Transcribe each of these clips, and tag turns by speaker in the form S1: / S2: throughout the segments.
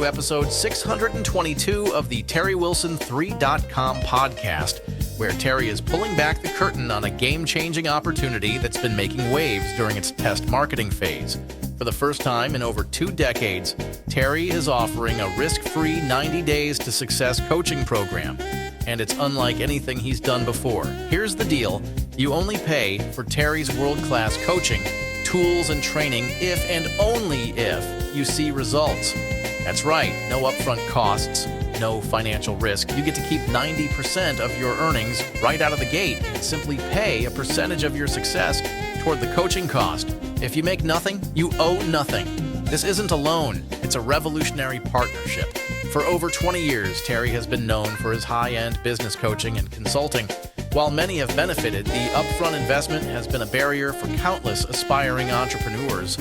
S1: to episode 622 of the TerryWilson3.com podcast, where Terry is pulling back the curtain on a game-changing opportunity that's been making waves during its test marketing phase. For the first time in over 2 decades, Terry is offering a risk-free 90 Days to Success coaching program, and it's unlike anything he's done before. Here's the deal. You only pay for Terry's world-class coaching, tools, and training if and only if you see results. That's right, no upfront costs, no financial risk. You get to keep 90% of your earnings right out of the gate and simply pay a percentage of your success toward the coaching cost. If you make nothing, you owe nothing. This isn't a loan, it's a revolutionary partnership. For over 20 years, Terry has been known for his high-end business coaching and consulting. While many have benefited, the upfront investment has been a barrier for countless aspiring entrepreneurs.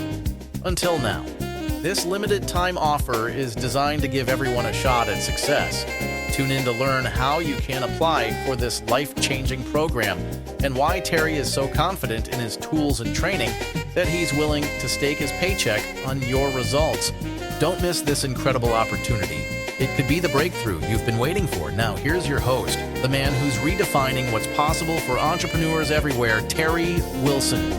S1: Until now. This limited time offer is designed to give everyone a shot at success. Tune in to learn how you can apply for this life-changing program and why Terry is so confident in his tools and training that he's willing to stake his paycheck on your results. Don't miss this incredible opportunity. It could be the breakthrough you've been waiting for. Now, here's your host, the man who's redefining what's possible for entrepreneurs everywhere, Terry Wilson.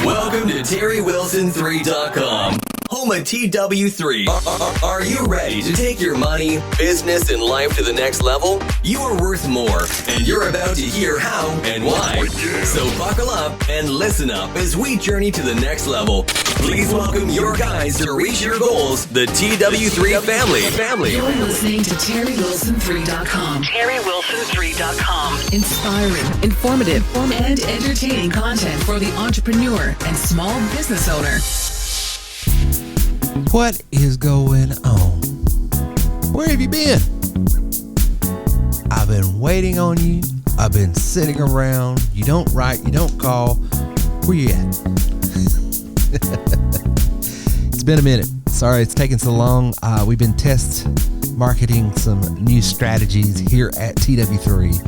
S2: Welcome to TerryWilson3.com, home of TW3. Are you ready to take your money, business, and life to the next level? You are worth more, and you're about to hear how and why. So buckle up and listen up as we journey to the next level. Please welcome your guys to reach your goals, the TW3 family.
S3: You're listening to TerryWilson3.com. TerryWilson3.com. Inspiring, informative, and entertaining content for the entrepreneur and small business owner.
S4: What is going on? Where have you been? I've been waiting on you. I've been sitting around. You don't write, you don't call. Where you at? It's been a minute. Sorry it's taken so long. We've been test marketing some new strategies here at TW3.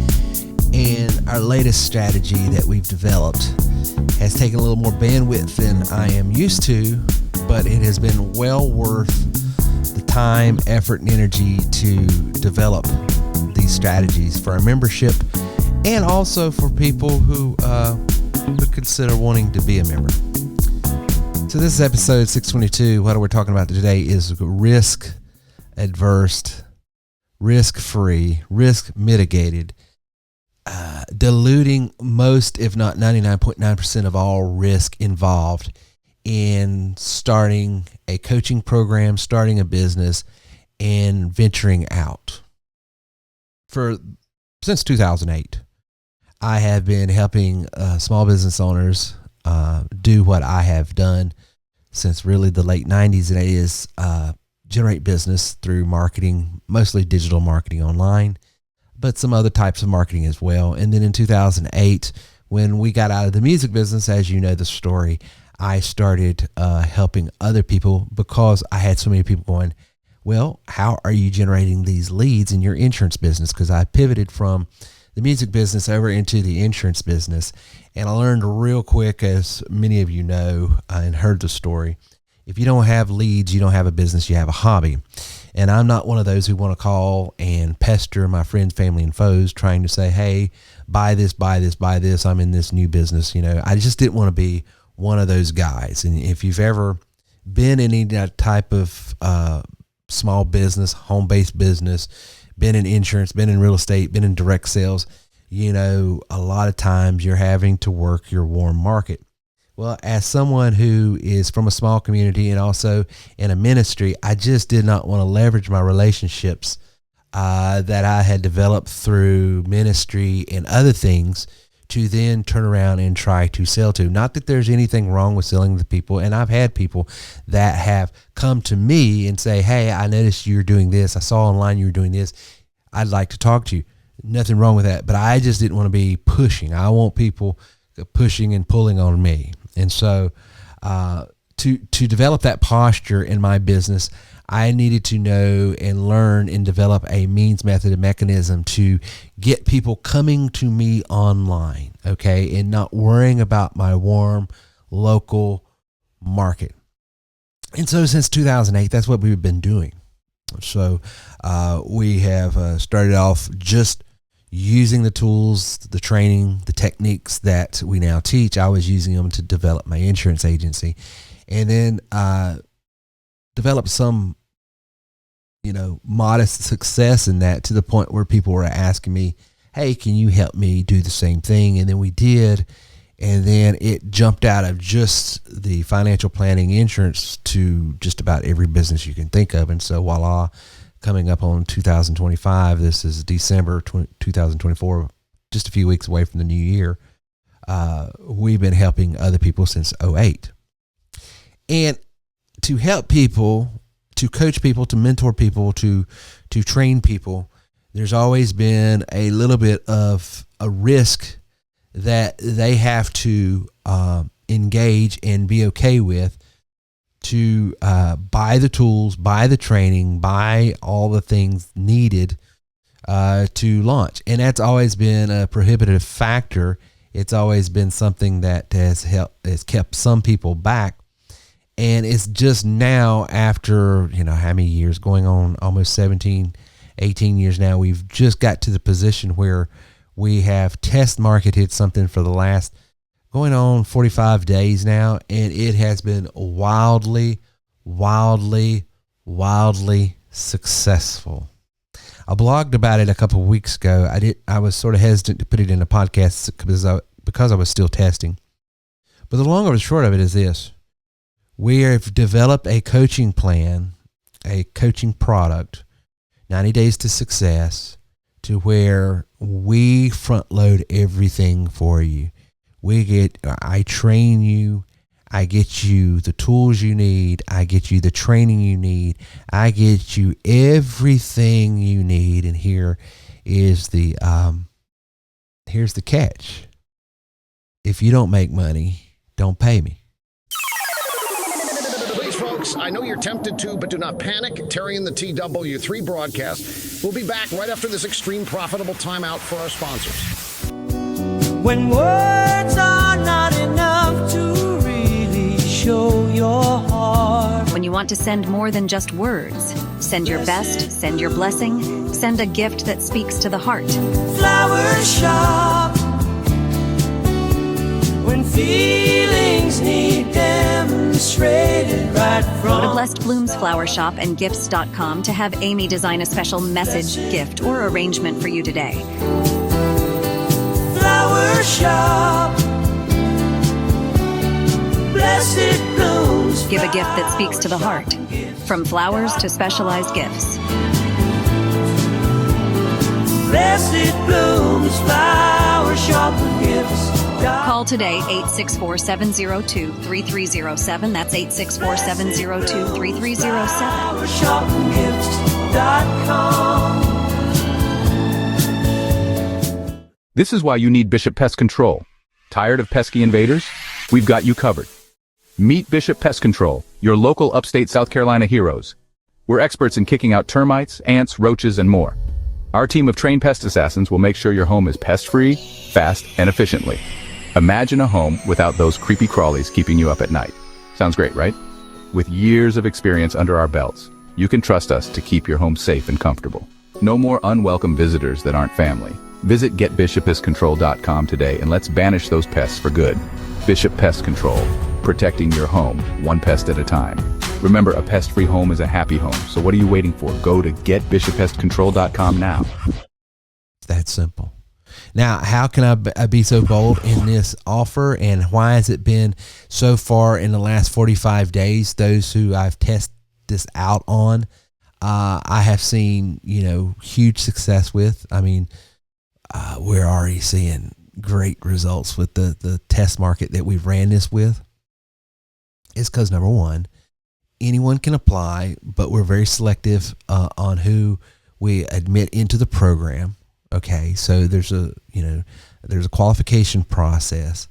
S4: And our latest strategy that we've developed has taken a little more bandwidth than I am used to, but it has been well worth the time, effort, and energy to develop these strategies for our membership and also for people who consider wanting to be a member. So this is episode 622. What we're talking about today is risk-averse, risk-free, risk-mitigated, diluting most, if not 99.9% of all risk involved in starting a coaching program, starting a business, and venturing out. Since 2008, I have been helping small business owners do what I have done since really the late 90s, and it is generate business through marketing, mostly digital marketing online, but some other types of marketing as well. And then in 2008, when we got out of the music business, as you know the story, I started helping other people because I had so many people going, well, how are you generating these leads in your insurance business? Because I pivoted from the music business over into the insurance business. And I learned real quick, as many of you know and heard the story, if you don't have leads, you don't have a business, you have a hobby. And I'm not one of those who want to call and pester my friends, family, and foes trying to say, hey, buy this, buy this, buy this. I'm in this new business. You know, I just didn't want to be one of those guys. And if you've ever been in any type of small business, home-based business, been in insurance, been in real estate, been in direct sales, you know, a lot of times you're having to work your warm market. Well, as someone who is from a small community and also in a ministry, I just did not want to leverage my relationships that I had developed through ministry and other things to then turn around and try to sell to. Not that there's anything wrong with selling to people, and I've had people that have come to me and say, hey, I noticed you're doing this. I saw online you were doing this. I'd like to talk to you. Nothing wrong with that, but I just didn't want to be pushing. I want people pushing and pulling on me. And so to develop that posture in my business, I needed to know and learn and develop a means, method, and mechanism to get people coming to me online, okay, and not worrying about my warm local market. And so since 2008, that's what we've been doing. So we have started off just using the tools, the training, the techniques that we now teach. I was using them to develop my insurance agency, and then developed some, modest success in that, to the point where people were asking me, hey, can you help me do the same thing? And then we did. And then it jumped out of just the financial planning insurance to just about every business you can think of. And so voila, coming up on 2025, this is December 2024, just a few weeks away from the new year. We've been helping other people since 2008. And to help people, to coach people, to mentor people, to train people, there's always been a little bit of a risk that they have to engage and be okay with, to buy the tools, buy the training, buy all the things needed to launch. And that's always been a prohibitive factor. It's always been something that has kept some people back. And it's just now, after, how many years, going on almost 17, 18 years now, we've just got to the position where we have test marketed something for the last going on 45 days now, and it has been wildly, wildly, wildly successful. I blogged about it a couple of weeks ago. I was sort of hesitant to put it in a podcast because I was still testing. But the long or the short of it is this: we have developed a coaching plan, a coaching product, 90 Days to Success, to where we front load everything for you. I train you, I get you the tools you need, I get you the training you need, I get you everything you need. And here's the catch: if you don't make money, don't pay me.
S5: Folks, I know you're tempted to, but do not panic. Terry and the TW3 broadcast will be back right after this extreme profitable timeout for our sponsors.
S6: When words are not enough to really show your heart.
S7: When you want to send more than just words, send your best, send your blessing, send a gift that speaks to the heart.
S6: Flower shop. When feelings need demonstrated right from.
S7: Go to Blessed Blooms Flower Shop and Gifts.com to have Amy design a special message, gift, or arrangement for you today.
S6: Flower shop. Blessed blooms.
S7: Give a gift that speaks to the heart. From flowers to specialized gifts.
S6: Blessed blooms. Flower shop and gifts.
S7: Call today, 864-702-3307. That's 864-702-3307.
S6: Flowershopandgifts.com.
S8: This is why you need Bishop Pest Control. Tired of pesky invaders? We've got you covered. Meet Bishop Pest Control, your local upstate South Carolina heroes. We're experts in kicking out termites, ants, roaches, and more. Our team of trained pest assassins will make sure your home is pest-free, fast, and efficiently. Imagine a home without those creepy crawlies keeping you up at night. Sounds great, right? With years of experience under our belts, you can trust us to keep your home safe and comfortable. No more unwelcome visitors that aren't family. Visit getbishopestcontrol.com today and let's banish those pests for good. Bishop Pest Control, protecting your home, one pest at a time. Remember, a pest-free home is a happy home, so what are you waiting for? Go to getbishopestcontrol.com now.
S4: That simple. Now, how can I be so bold in this offer, and why has it been so far in the last 45 days, those who I've tested this out on, I have seen, huge success with? I mean, we're already seeing, great results with the test market that we ran this with is because, number one, anyone can apply, but we're very selective on who we admit into the program. Okay, so there's a qualification process,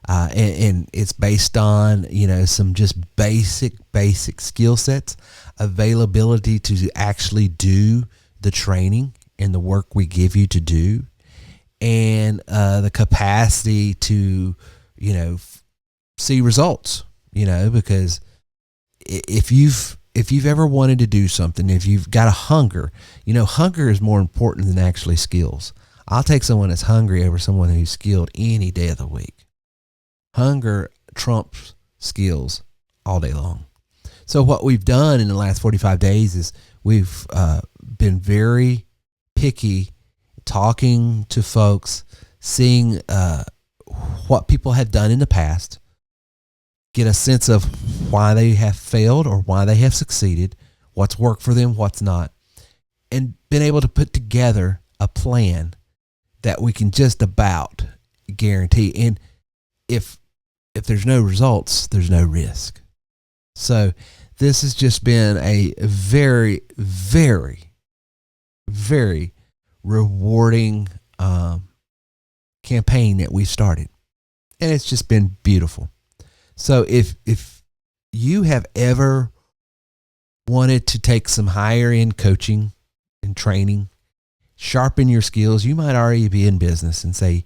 S4: and it's based on some just basic skill sets, availability to actually do the training and the work we give you to do, and the capacity to see results. Because if you've ever wanted to do something, if you've got a hunger, hunger is more important than actually skills. I'll take someone that's hungry over someone who's skilled any day of the week. Hunger trumps skills all day long. So what we've done in the last 45 days is we've been very picky, talking to folks, seeing what people have done in the past, get a sense of why they have failed or why they have succeeded, what's worked for them, what's not, and been able to put together a plan that we can just about guarantee. And if there's no results, there's no risk. So this has just been a very, very, very rewarding campaign that we started. And it's just been beautiful. So if you have ever wanted to take some higher end coaching and training, sharpen your skills, you might already be in business and say,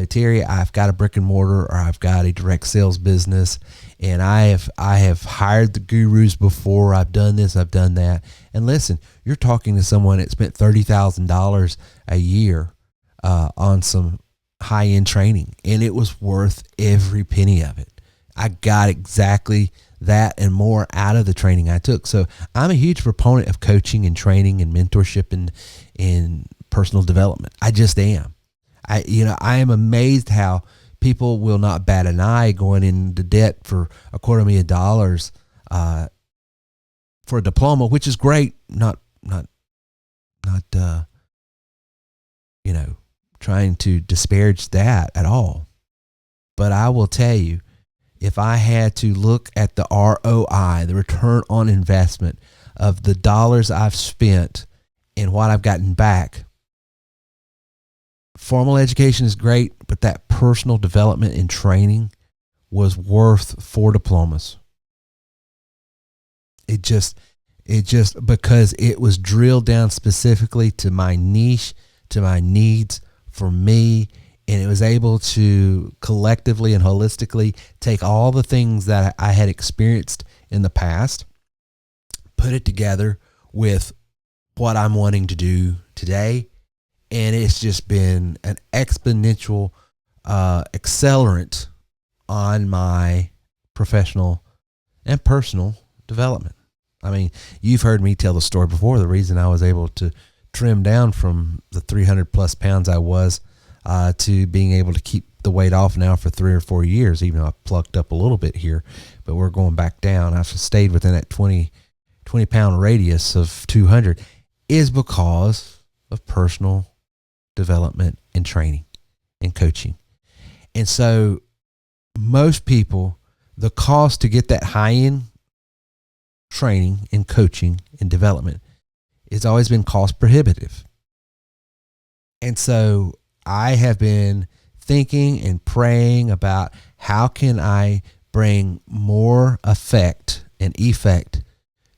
S4: Terry, I've got a brick and mortar, or I've got a direct sales business, and I have hired the gurus before. I've done this, I've done that. And listen, you're talking to someone that spent $30,000 a year on some high end training, and it was worth every penny of it. I got exactly that and more out of the training I took. So I'm a huge proponent of coaching and training and mentorship and personal development. I just am. I am amazed how people will not bat an eye going into debt for $250,000 for a diploma, which is great. Not trying to disparage that at all. But I will tell you, if I had to look at the ROI, the return on investment of the dollars I've spent and what I've gotten back, formal education is great, but that personal development and training was worth 4 diplomas. It just because it was drilled down specifically to my niche, to my needs for me. And it was able to collectively and holistically take all the things that I had experienced in the past, put it together with what I'm wanting to do today. And it's just been an exponential accelerant on my professional and personal development. I mean, you've heard me tell the story before. The reason I was able to trim down from the 300 plus pounds I was to being able to keep the weight off now for 3 or 4 years, even though I plucked up a little bit here, but we're going back down. I've stayed within that 20 pound radius of 200 is because of personal development and training and coaching. And so most people, the cost to get that high-end training and coaching and development has always been cost prohibitive. And so I have been thinking and praying about how can I bring more effect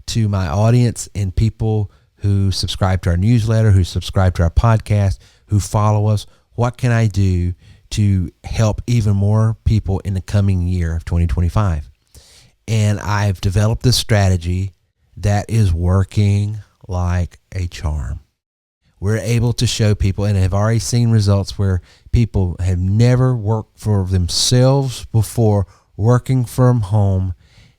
S4: to my audience and people who subscribe to our newsletter, who subscribe to our podcast, who follow us. What can I do to help even more people in the coming year of 2025? And I've developed this strategy that is working like a charm. We're able to show people, and have already seen results where people have never worked for themselves before, working from home,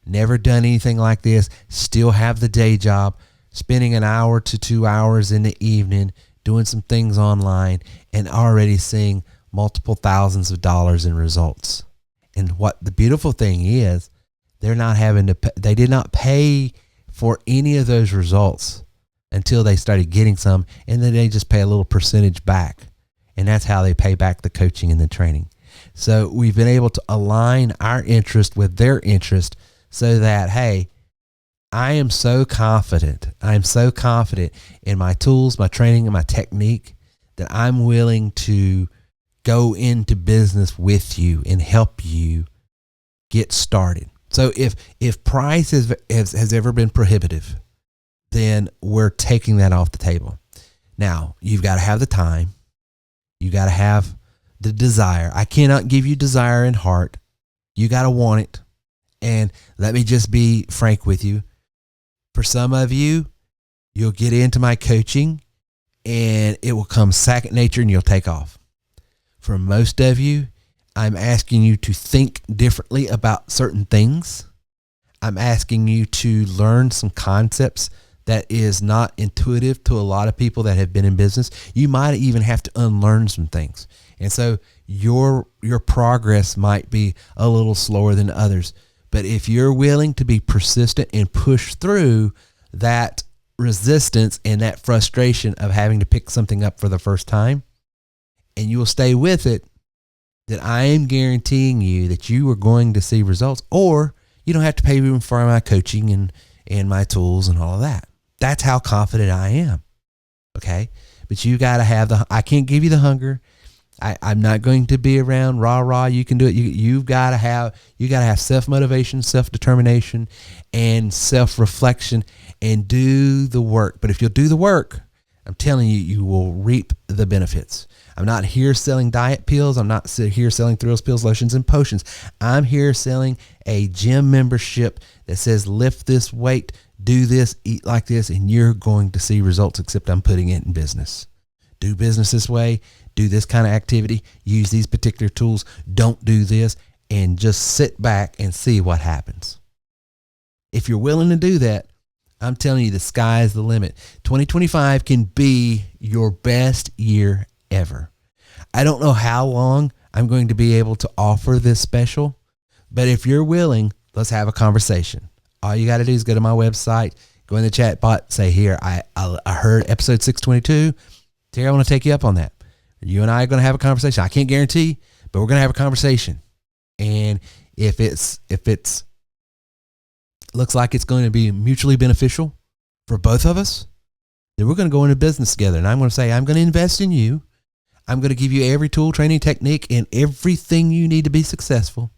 S4: never done anything like this, still have the day job, spending an hour to 2 hours in the evening doing some things online, and already seeing multiple thousands of dollars in results. And what the beautiful thing is, they're not having to pay, they did not pay for any of those results until they started getting some, and then they just pay a little percentage back. and that's how they pay back the coaching and the training. So we've been able to align our interest with their interest so that, hey, I am so confident. I'm so confident in my tools, my training, and my technique that I'm willing to go into business with you and help you get started. So if price has ever been prohibitive, then we're taking that off the table. Now, you've got to have the time. You got to have the desire. I cannot give you desire and heart. You got to want it. And let me just be frank with you. For some of you, you'll get into my coaching and it will come second nature and you'll take off. For most of you, I'm asking you to think differently about certain things. I'm asking you to learn some concepts that is not intuitive to a lot of people that have been in business. You might even have to unlearn some things. And so your progress might be a little slower than others. But if you're willing to be persistent and push through that resistance and that frustration of having to pick something up for the first time, and you will stay with it, that I am guaranteeing you that you are going to see results, or you don't have to pay me for my coaching and my tools and all of that. That's how confident I am. Okay. But you got to have I can't give you the hunger. I'm not going to be around rah, you can do it. You've got to have self-motivation, self-determination, and self-reflection, and do the work. But if you'll do the work, I'm telling you, you will reap the benefits. I'm not here selling diet pills. I'm not here selling thrills, pills, lotions, and potions. I'm here selling a gym membership that says lift this weight, do this, eat like this, and you're going to see results, except I'm putting it in business. Do business this way. Do this kind of activity. Use these particular tools. Don't do this, and just sit back and see what happens. If you're willing to do that, I'm telling you, the sky is the limit. 2025 can be your best year ever. I don't know how long I'm going to be able to offer this special, but if you're willing, let's have a conversation. All you got to do is go to my website, go in the chat bot, say, here, I heard episode 622. Terry, I want to take you up on that. You and I are going to have a conversation. I can't guarantee, but we're going to have a conversation. And if it's looks like it's going to be mutually beneficial for both of us, then we're going to go into business together. And I'm going to say, I'm going to invest in you. I'm going to give you every tool, training, technique, and everything you need to be successful.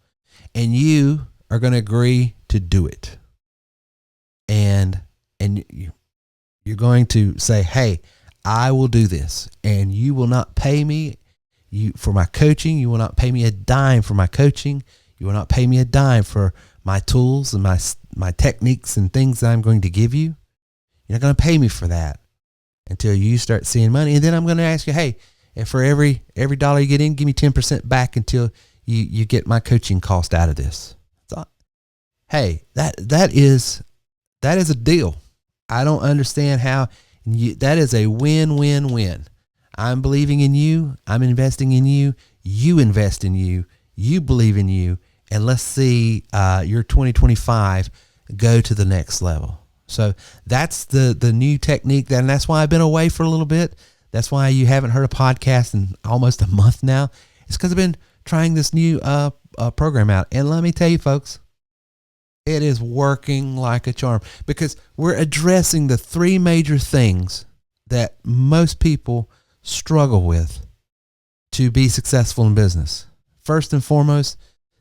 S4: And you are going to agree to do it. And you're going to say, hey, I will do this. And you will not pay me for my coaching. You will not pay me a dime for my coaching. You will not pay me a dime for my tools and my techniques and things that I'm going to give you. You're not going to pay me for that until you start seeing money. And then I'm going to ask you, hey, and for every dollar you get in, give me 10% back until you get my coaching cost out of this. So, hey, that is a deal. I don't understand how that is a win-win-win. I'm believing in you. I'm investing in you. You invest in you. You believe in you. And let's see your 2025 go to the next level. So that's the new technique. And that's why I've been away for a little bit. That's why you haven't heard a podcast in almost a month now. It's because I've been trying this new program out. And let me tell you, folks, it is working like a charm, because we're addressing the three major things that most people struggle with to be successful in business. First and foremost,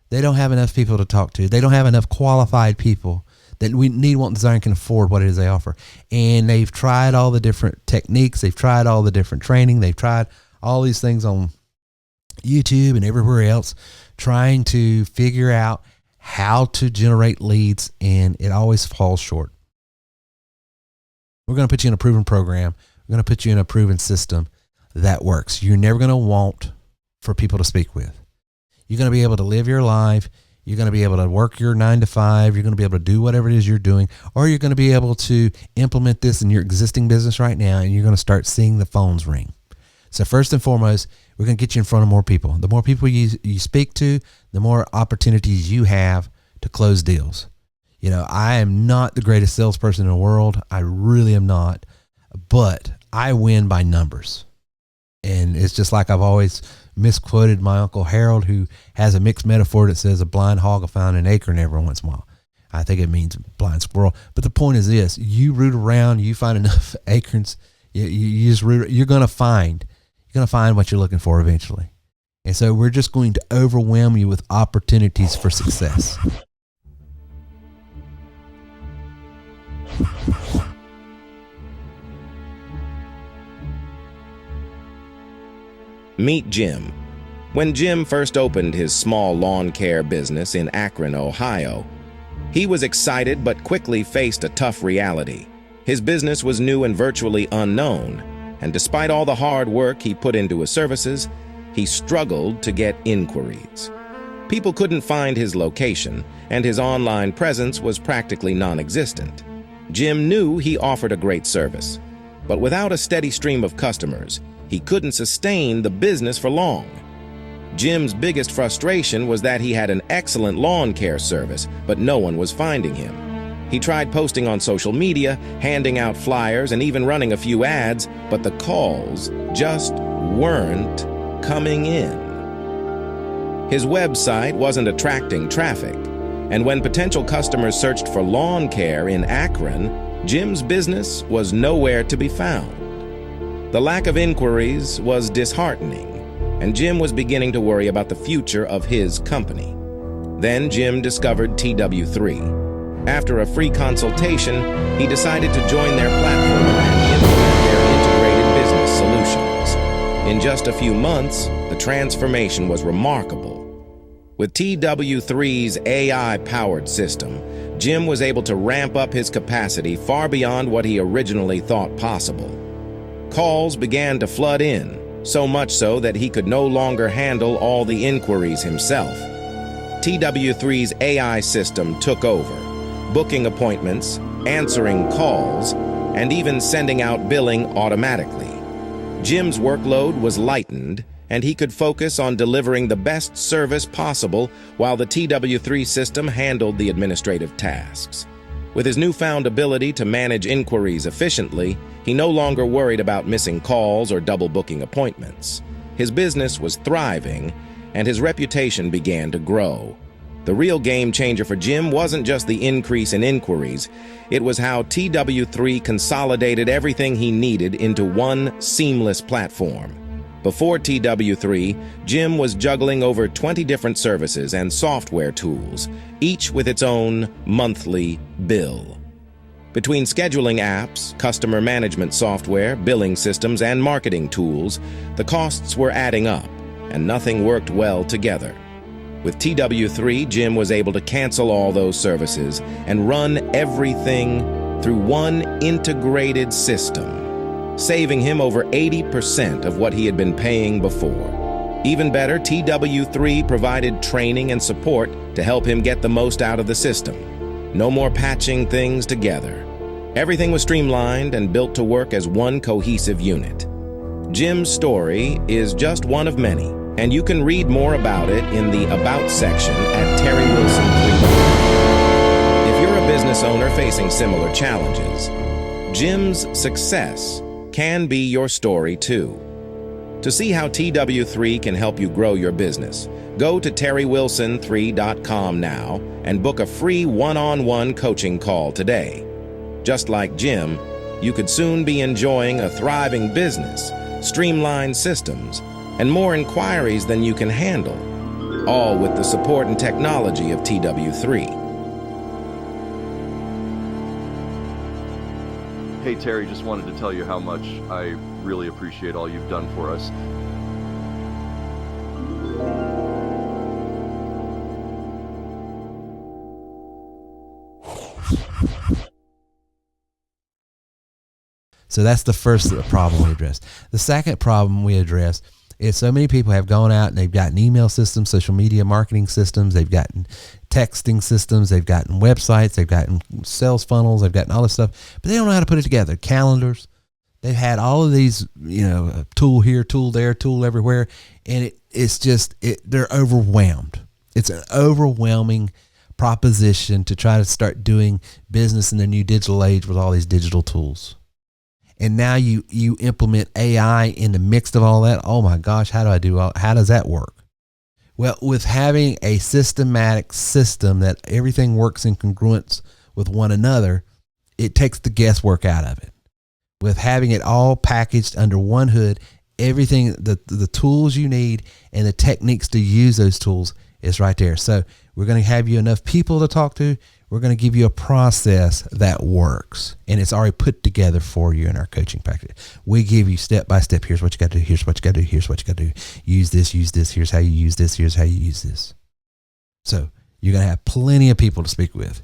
S4: they don't have enough people to talk to. They don't have enough qualified people that we need, want, desire, and can afford what it is they offer. And they've tried all the different techniques. They've tried all the different training. They've tried all these things on YouTube and everywhere else, trying to figure out how to generate leads, and it always falls short. We're going to put you in a proven program. We're going to put you in a proven system that works. You're never going to want for people to speak with. You're going to be able to live your life. You're going to be able to work your 9 to 5. You're going to be able to do whatever it is you're doing, or you're going to be able to implement this in your existing business right now, and you're going to start seeing the phones ring. So first and foremost, we're going to get you in front of more people. The more people you speak to, the more opportunities you have to close deals. You know, I am not the greatest salesperson in the world. I really am not, but I win by numbers. And it's just like I've always misquoted my Uncle Harold, who has a mixed metaphor that says a blind hog will find an acorn every once in a while. I think it means blind squirrel. But the point is this: you root around, you find enough acorns, you just root, you're going to find what you're looking for eventually. And so we're just going to overwhelm you with opportunities for success.
S9: Meet Jim. When Jim first opened his small lawn care business in Akron, Ohio, he was excited but quickly faced a tough reality. His business was new and virtually unknown, and despite all the hard work he put into his services, he struggled to get inquiries. People couldn't find his location, and his online presence was practically non-existent. Jim knew he offered a great service, but without a steady stream of customers, he couldn't sustain the business for long. Jim's biggest frustration was that he had an excellent lawn care service, but no one was finding him. He tried posting on social media, handing out flyers, and even running a few ads, but the calls just weren't coming in. His website wasn't attracting traffic, and when potential customers searched for lawn care in Akron, Jim's business was nowhere to be found. The lack of inquiries was disheartening, and Jim was beginning to worry about the future of his company. Then Jim discovered TW3. After a free consultation, he decided to join their platform and implement their integrated business solutions. In just a few months, the transformation was remarkable. With TW3's AI-powered system, Jim was able to ramp up his capacity far beyond what he originally thought possible. Calls began to flood in, so much so that he could no longer handle all the inquiries himself. TW3's AI system took over, booking appointments, answering calls, and even sending out billing automatically. Jim's workload was lightened, and he could focus on delivering the best service possible while the TW3 system handled the administrative tasks. With his newfound ability to manage inquiries efficiently, he no longer worried about missing calls or double booking appointments. His business was thriving, and his reputation began to grow. The real game changer for Jim wasn't just the increase in inquiries, it was how TW3 consolidated everything he needed into one seamless platform. Before TW3, Jim was juggling over 20 different services and software tools, each with its own monthly bill. Between scheduling apps, customer management software, billing systems, and marketing tools, the costs were adding up, and nothing worked well together. With TW3, Jim was able to cancel all those services and run everything through one integrated system, saving him over 80% of what he had been paying before. Even better, TW3 provided training and support to help him get the most out of the system. No more patching things together. Everything was streamlined and built to work as one cohesive unit. Jim's story is just one of many, and you can read more about it in the About section at Terry Wilson 3. If you're a business owner facing similar challenges, Jim's success can be your story too. To see how TW3 can help you grow your business, go to terrywilson3.com now and book a free one-on-one coaching call today. Just like Jim, you could soon be enjoying a thriving business, streamlined systems, and more inquiries than you can handle, all with the support and technology of TW3.
S10: Hey Terry, just wanted to tell you how much I really appreciate all you've done for us.
S4: So that's the first problem we addressed. The second problem we addressed is so many people have gone out and they've gotten email systems, social media marketing systems, they've gotten texting systems, they've gotten websites, they've gotten sales funnels, they've gotten all this stuff, but they don't know how to put it together. Calendars. They've had all of these, tool here, tool there, tool everywhere, and they're overwhelmed. It's an overwhelming proposition to try to start doing business in the new digital age with all these digital tools. and now you implement AI in the mix of all that. Oh my gosh, how does that work? Well, with having a systematic system that everything works in congruence with one another, it takes the guesswork out of it. With having it all packaged under one hood, everything, the tools you need and the techniques to use those tools is right there. So we're going to have you enough people to talk to. We're going to give you a process that works, and it's already put together for you in our coaching package. We give you step by step. Here's what you got to do. Here's what you got to do. Here's what you got to do. Use this. Here's how you use this. Here's how you use this. So you're going to have plenty of people to speak with.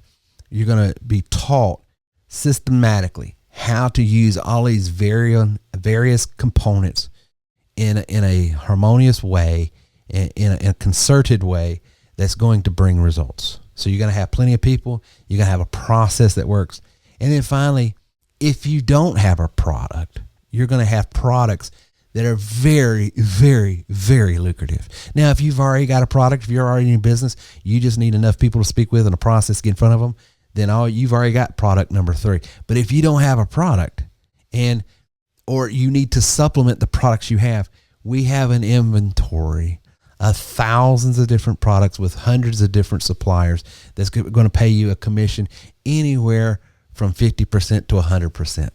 S4: You're going to be taught systematically how to use all these various components in a harmonious way, in a concerted way that's going to bring results. So you're going to have plenty of people. You're going to have a process that works. And then finally, if you don't have a product, you're going to have products that are very, very, very lucrative. Now, if you've already got a product, if you're already in business, you just need enough people to speak with and a process to get in front of them, then you've already got product number 3. But if you don't have a product or you need to supplement the products you have, we have an inventory of thousands of different products with hundreds of different suppliers that's going to pay you a commission anywhere from 50% to 100%.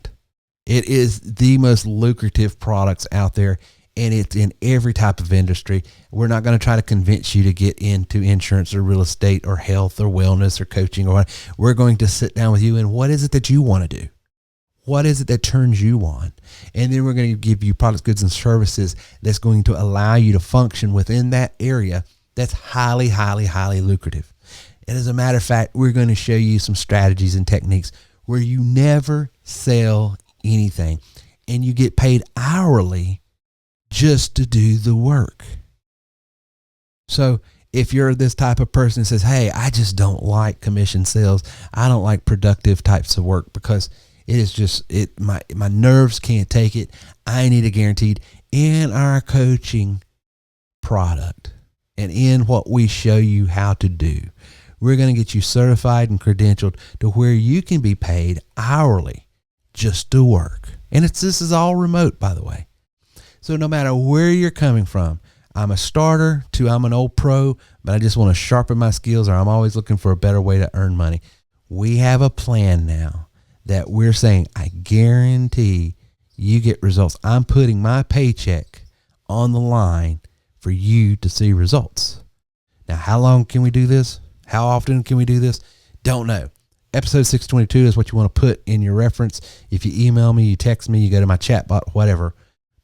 S4: It is the most lucrative products out there, and it's in every type of industry. We're not going to try to convince you to get into insurance or real estate or health or wellness or coaching or what. We're going to sit down with you and what is it that you want to do? What is it that turns you on? And then we're going to give you products, goods, and services that's going to allow you to function within that area that's highly, highly, highly lucrative. And as a matter of fact, we're going to show you some strategies and techniques where you never sell anything and you get paid hourly just to do the work. So if you're this type of person that says, hey, I just don't like commission sales, I don't like productive types of work because it is just my nerves can't take it. I need a guaranteed in our coaching product and in what we show you how to do. We're going to get you certified and credentialed to where you can be paid hourly just to work. And this is all remote, by the way. So no matter where you're coming from, I'm a starter to I'm an old pro, but I just want to sharpen my skills, or I'm always looking for a better way to earn money. We have a plan now that we're saying, I guarantee you get results. I'm putting my paycheck on the line for you to see results. Now, how long can we do this? How often can we do this? Don't know. Episode 622 is what you want to put in your reference. If you email me, you text me, you go to my chat bot, whatever.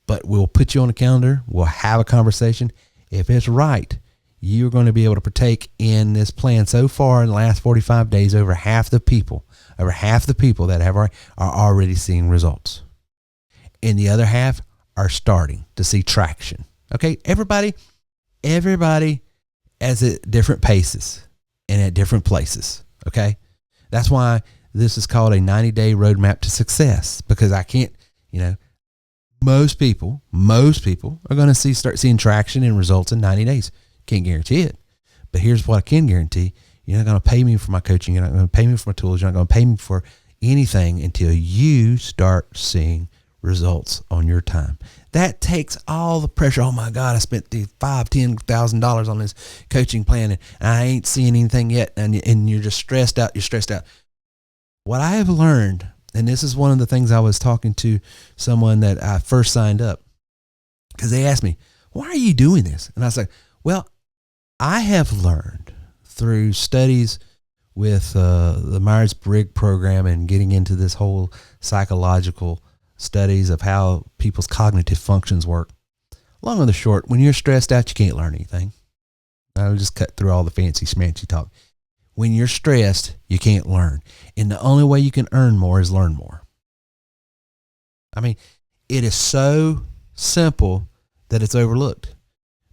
S4: But we'll put you on the calendar. We'll have a conversation. If it's right, you're going to be able to partake in this plan. So far in the last 45 days, over half the people that are already seeing results. And the other half are starting to see traction. Okay. Everybody is at different paces and at different places. Okay. That's why this is called a 90-day roadmap to success, because I can't, most people are going to start seeing traction and results in 90 days. Can't guarantee it, but here's what I can guarantee. You're not going to pay me for my coaching. You're not going to pay me for my tools. You're not going to pay me for anything until you start seeing results on your time. That takes all the pressure. Oh my God, I spent $5,000-$10,000 on this coaching plan and I ain't seeing anything yet. And you're just stressed out. You're stressed out. What I have learned, and this is one of the things I was talking to someone that I first signed up, because they asked me, why are you doing this? And I was like, well, I have learned through studies with the Myers-Briggs program and getting into this whole psychological studies of how people's cognitive functions work. Long or the short, when you're stressed out, you can't learn anything. I'll just cut through all the fancy schmancy talk. When you're stressed, you can't learn. And the only way you can earn more is learn more. I mean, it is so simple that it's overlooked.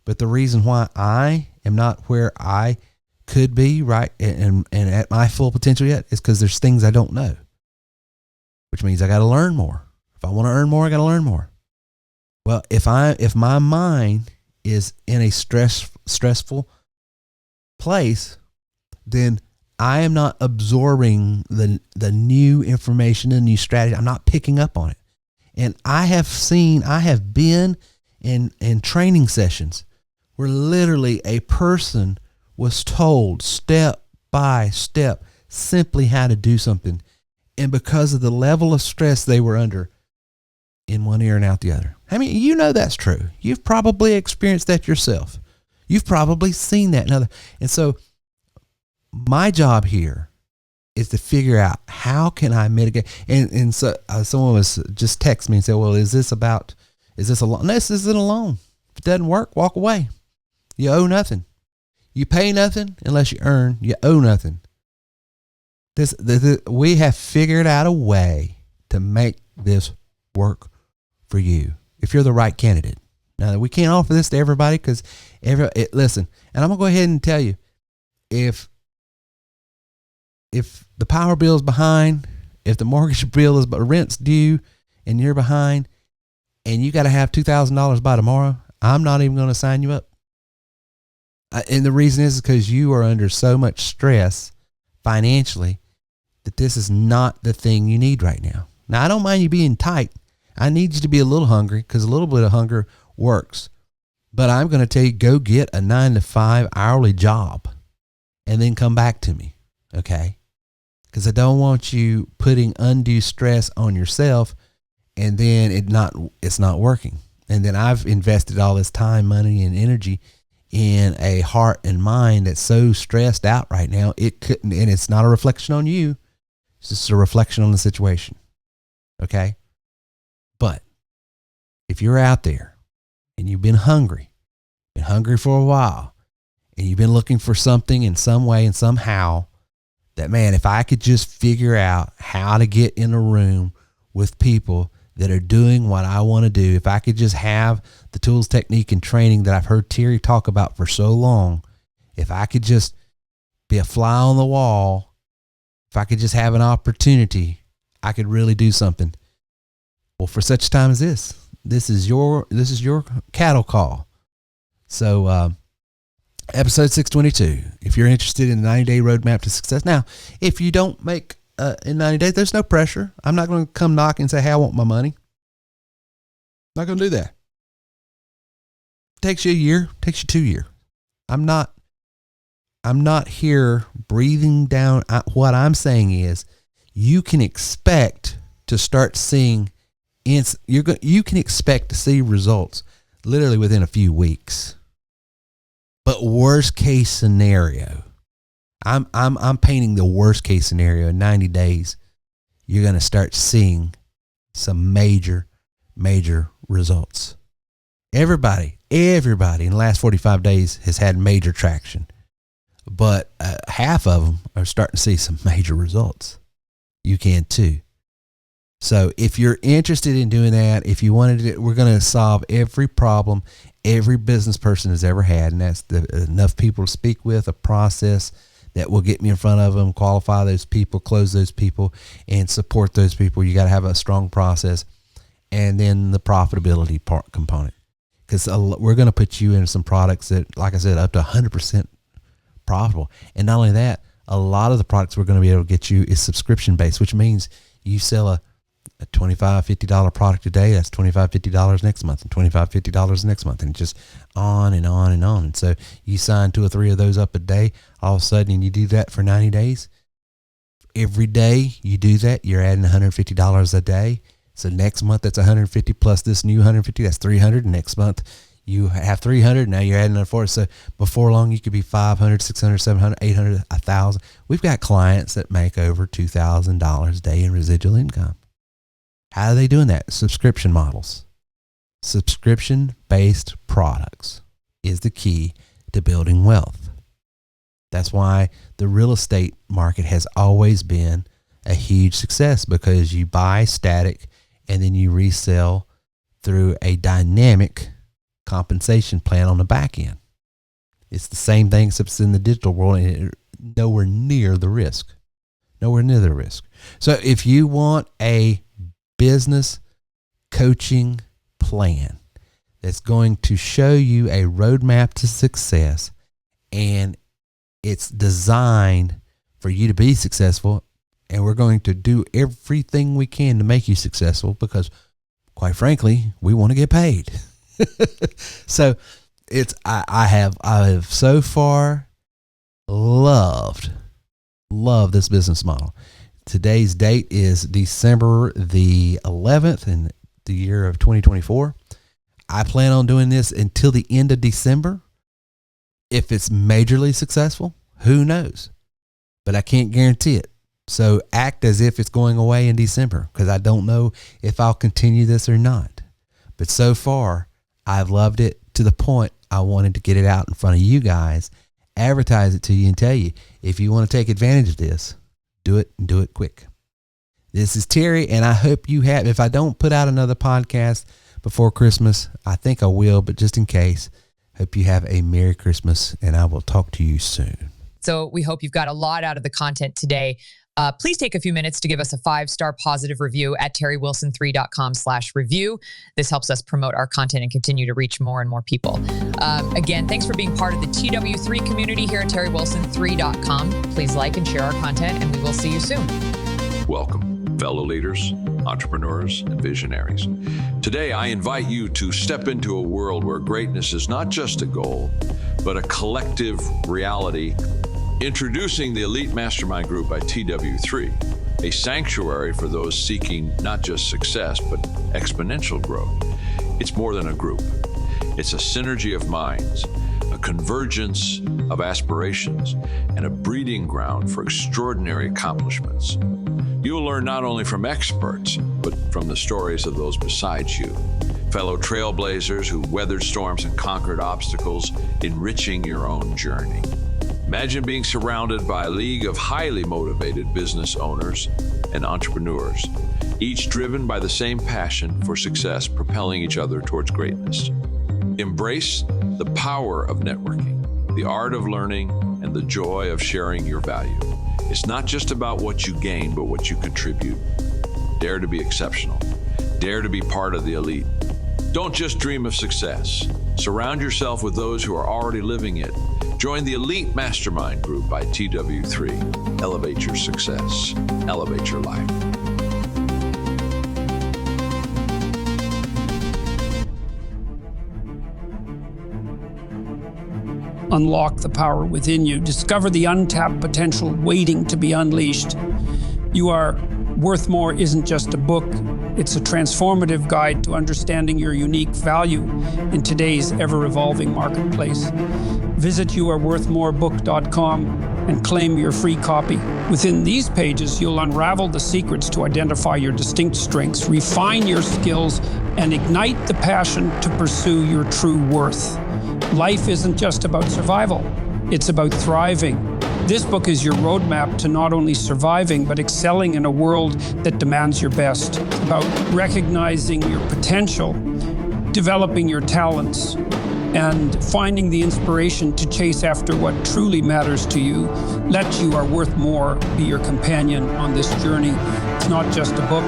S4: But the reason why I am not where I could be, right, and at my full potential yet, is because there's things I don't know, which means I got to learn more. If I want to earn more, I got to learn more. Well, if my mind is in a stressful place, then I am not absorbing the new information and new strategy. I'm not picking up on it. And I have been in training sessions where literally a person was told step by step simply how to do something. And because of the level of stress they were under, in one ear and out the other. I mean, you know that's true. You've probably experienced that yourself. You've probably seen that in other. And so my job here is to figure out how can I mitigate. And so someone was just text me and said, well, is this a loan? No, this isn't a loan. If it doesn't work, walk away. You owe nothing. You pay nothing unless you earn. You owe nothing. We have figured out a way to make this work for you if you're the right candidate. Now, we can't offer this to everybody because listen, and I'm gonna go ahead and tell you, if the power bill is behind, if the mortgage bill is, but rent's due and you're behind and you got to have $2,000 by tomorrow, I'm not even going to sign you up. And the reason is because you are under so much stress financially that this is not the thing you need right now. Now, I don't mind you being tight. I need you to be a little hungry because a little bit of hunger works. But I'm going to tell you, go get a 9-to-5 hourly job and then come back to me. Okay? Because I don't want you putting undue stress on yourself and then it's not working. And then I've invested all this time, money, and energy in a heart and mind that's so stressed out right now, it couldn't, and it's not a reflection on you. It's just a reflection on the situation. Okay? But if you're out there and you've been hungry for a while, and you've been looking for something in some way and somehow that, man, if I could just figure out how to get in a room with people that are doing what I want to do, if I could just have the tools, technique, and training that I've heard Terry talk about for so long, if I could just be a fly on the wall, if I could just have an opportunity, I could really do something. Well, for such time as this is your cattle call. So, episode 622, if you're interested in the 90-day roadmap to success. Now, if you don't make in 90 days, there's no pressure. I'm not going to come knock and say, hey, I want my money. I'm not going to do that. Takes you a year, takes you 2 years. I'm not here breathing down. What I'm saying is you can expect to start seeing you can expect to see results literally within a few weeks. But worst case scenario, I'm painting the worst case scenario. In 90 days, you're going to start seeing some major results. Everybody in the last 45 days has had major traction, but half of them are starting to see some major results. You can too. So if you're interested in doing that, if you wanted to, we're going to solve every problem every business person has ever had, and that's enough people to speak with, a process that will get me in front of them, qualify those people, close those people, and support those people. You got to have a strong process, and then the profitability part component, because we're going to put you in some products that, like I said, up to 100% profitable. And not only that, a lot of the products we're going to be able to get you is subscription based, which means you sell a $25, $50 product today, that's $25, $50 next month, and $25, $50 next month, and just on and on and on. And so you sign 2 or 3 of those up a day, all of a sudden, and you do that for 90 days. Every day you do that, you're adding $150 a day. So next month, that's 150 plus this new 150, that's 300. Next month, you have 300. Now you're adding another 4. So before long, you could be 500, 600, 700, 800, 1,000. We've got clients that make over $2,000 a day in residual income. How are they doing that? Subscription models. Subscription-based products is the key to building wealth. That's why the real estate market has always been a huge success, because you buy static and then you resell through a dynamic compensation plan on the back end. It's the same thing, except it's in the digital world and nowhere near the risk. Nowhere near the risk. So if you want a business coaching plan that's going to show you a roadmap to success, and it's designed for you to be successful, and we're going to do everything we can to make you successful, because quite frankly, we want to get paid. So I have so far loved this business model. Today's date is December the 11th in the year of 2024. I plan on doing this until the end of December. If it's majorly successful, who knows? But I can't guarantee it. So act as if it's going away in December, because I don't know if I'll continue this or not. But so far, I've loved it to the point I wanted to get it out in front of you guys, advertise it to you, and tell you, if you want to take advantage of this, do it, and do it quick. This is Terry, and I hope you have, if I don't put out another podcast before Christmas, I think I will, but just in case, hope you have a Merry Christmas, and I will talk to you soon.
S11: So we hope you've got a lot out of the content today. Please take a few minutes to give us a 5-star positive review at terrywilson3.com/review. This helps us promote our content and continue to reach more and more people. Again, thanks for being part of the TW3 community here at terrywilson3.com. Please like and share our content, and we will see you soon.
S12: Welcome, fellow leaders, entrepreneurs, and visionaries. Today, I invite you to step into a world where greatness is not just a goal, but a collective reality. Introducing the Elite Mastermind Group by TW3, a sanctuary for those seeking not just success, but exponential growth. It's more than a group. It's a synergy of minds, a convergence of aspirations, and a breeding ground for extraordinary accomplishments. You'll learn not only from experts, but from the stories of those beside you, fellow trailblazers who weathered storms and conquered obstacles, enriching your own journey. Imagine being surrounded by a league of highly motivated business owners and entrepreneurs, each driven by the same passion for success, propelling each other towards greatness. Embrace the power of networking, the art of learning, and the joy of sharing your value. It's not just about what you gain, but what you contribute. Dare to be exceptional. Dare to be part of the elite. Don't just dream of success. Surround yourself with those who are already living it. Join the Elite Mastermind Group by TW3. Elevate your success. Elevate your life.
S13: Unlock the power within you. Discover the untapped potential waiting to be unleashed. You Are Worth More isn't just a book. It's a transformative guide to understanding your unique value in today's ever-evolving marketplace. Visit youareworthmorebook.com and claim your free copy. Within these pages, you'll unravel the secrets to identify your distinct strengths, refine your skills, and ignite the passion to pursue your true worth. Life isn't just about survival. It's about thriving. This book is your roadmap to not only surviving, but excelling in a world that demands your best. It's about recognizing your potential, developing your talents, and finding the inspiration to chase after what truly matters to you. Let You Are Worth More be your companion on this journey. It's not just a book,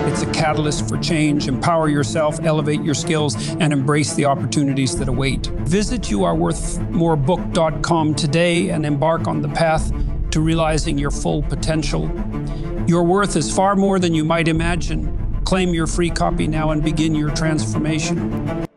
S13: it's a catalyst for change. Empower yourself, elevate your skills, and embrace the opportunities that await. Visit youareworthmorebook.com today and embark on the path to realizing your full potential. Your worth is far more than you might imagine. Claim your free copy now and begin your transformation.